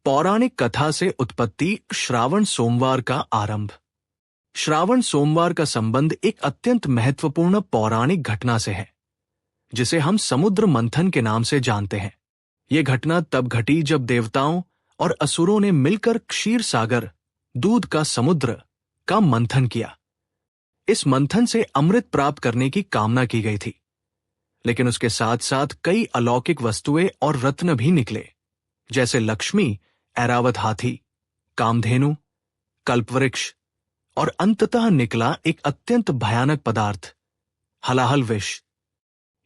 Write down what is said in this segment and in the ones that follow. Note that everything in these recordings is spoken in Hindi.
पौराणिक कथा से उत्पत्ति, श्रावण सोमवार का आरंभ। श्रावण सोमवार का संबंध एक अत्यंत महत्वपूर्ण पौराणिक घटना से है, जिसे हम समुद्र मंथन के नाम से जानते हैं। यह घटना तब घटी जब देवताओं और असुरों ने मिलकर क्षीर सागर, दूध का समुद्र, का मंथन किया। इस मंथन से अमृत प्राप्त करने की कामना की गई थी, लेकिन उसके साथ साथ कई अलौकिक वस्तुएं और रत्न भी निकले, जैसे लक्ष्मी, ऐरावत हाथी, कामधेनु, कल्पवृक्ष और अंततः निकला एक अत्यंत भयानक पदार्थ, हलाहल विष।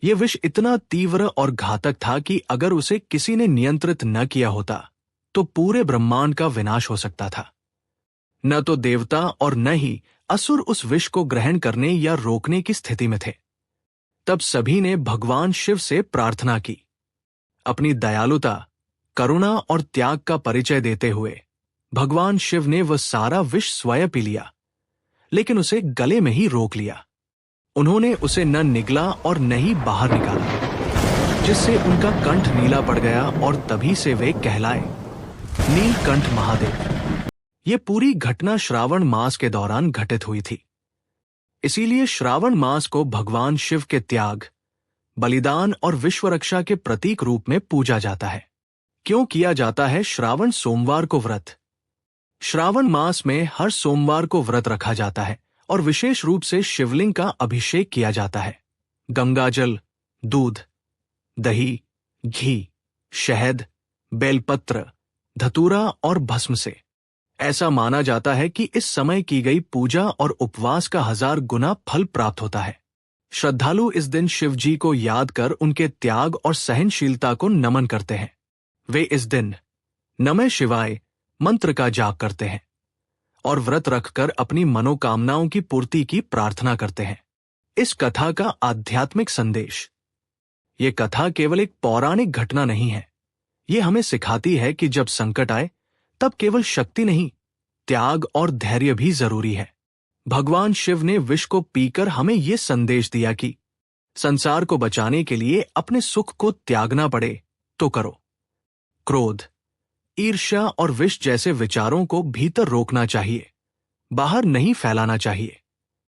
यह विष इतना तीव्र और घातक था कि अगर उसे किसी ने नियंत्रित न किया होता तो पूरे ब्रह्मांड का विनाश हो सकता था। न तो देवता और न ही असुर उस विष को ग्रहण करने या रोकने की स्थिति में थे। तब सभी ने भगवान शिव से प्रार्थना की। अपनी दयालुता, करुणा और त्याग का परिचय देते हुए भगवान शिव ने वह सारा विष स्वयं पी लिया, लेकिन उसे गले में ही रोक लिया। उन्होंने उसे न निगला और न ही बाहर निकाला, जिससे उनका कंठ नीला पड़ गया और तभी से वे कहलाए नीलकंठ महादेव। ये पूरी घटना श्रावण मास के दौरान घटित हुई थी। इसीलिए श्रावण मास को भगवान शिव के त्याग, बलिदान और विश्व रक्षा के प्रतीक रूप में पूजा जाता है। क्यों किया जाता है श्रावण सोमवार को व्रत? श्रावण मास में हर सोमवार को व्रत रखा जाता है और विशेष रूप से शिवलिंग का अभिषेक किया जाता है। गंगाजल, दूध, दही, घी, शहद, बेलपत्र, धतूरा और भस्म से। ऐसा माना जाता है कि इस समय की गई पूजा और उपवास का 1000 गुना फल प्राप्त होता है। श्रद्धालु इस दिन शिव जी को याद कर उनके त्याग और सहनशीलता को नमन करते हैं। वे इस दिन नमः शिवाय मंत्र का जाप करते हैं और व्रत रखकर अपनी मनोकामनाओं की पूर्ति की प्रार्थना करते हैं। इस कथा का आध्यात्मिक संदेश। ये कथा केवल एक पौराणिक घटना नहीं है। ये हमें सिखाती है कि जब संकट आए तब केवल शक्ति नहीं, त्याग और धैर्य भी जरूरी है। भगवान शिव ने विष को पीकर हमें यह संदेश दिया कि संसार को बचाने के लिए अपने सुख को त्यागना पड़े तो करो। क्रोध, ईर्ष्या और विष जैसे विचारों को भीतर रोकना चाहिए, बाहर नहीं फैलाना चाहिए।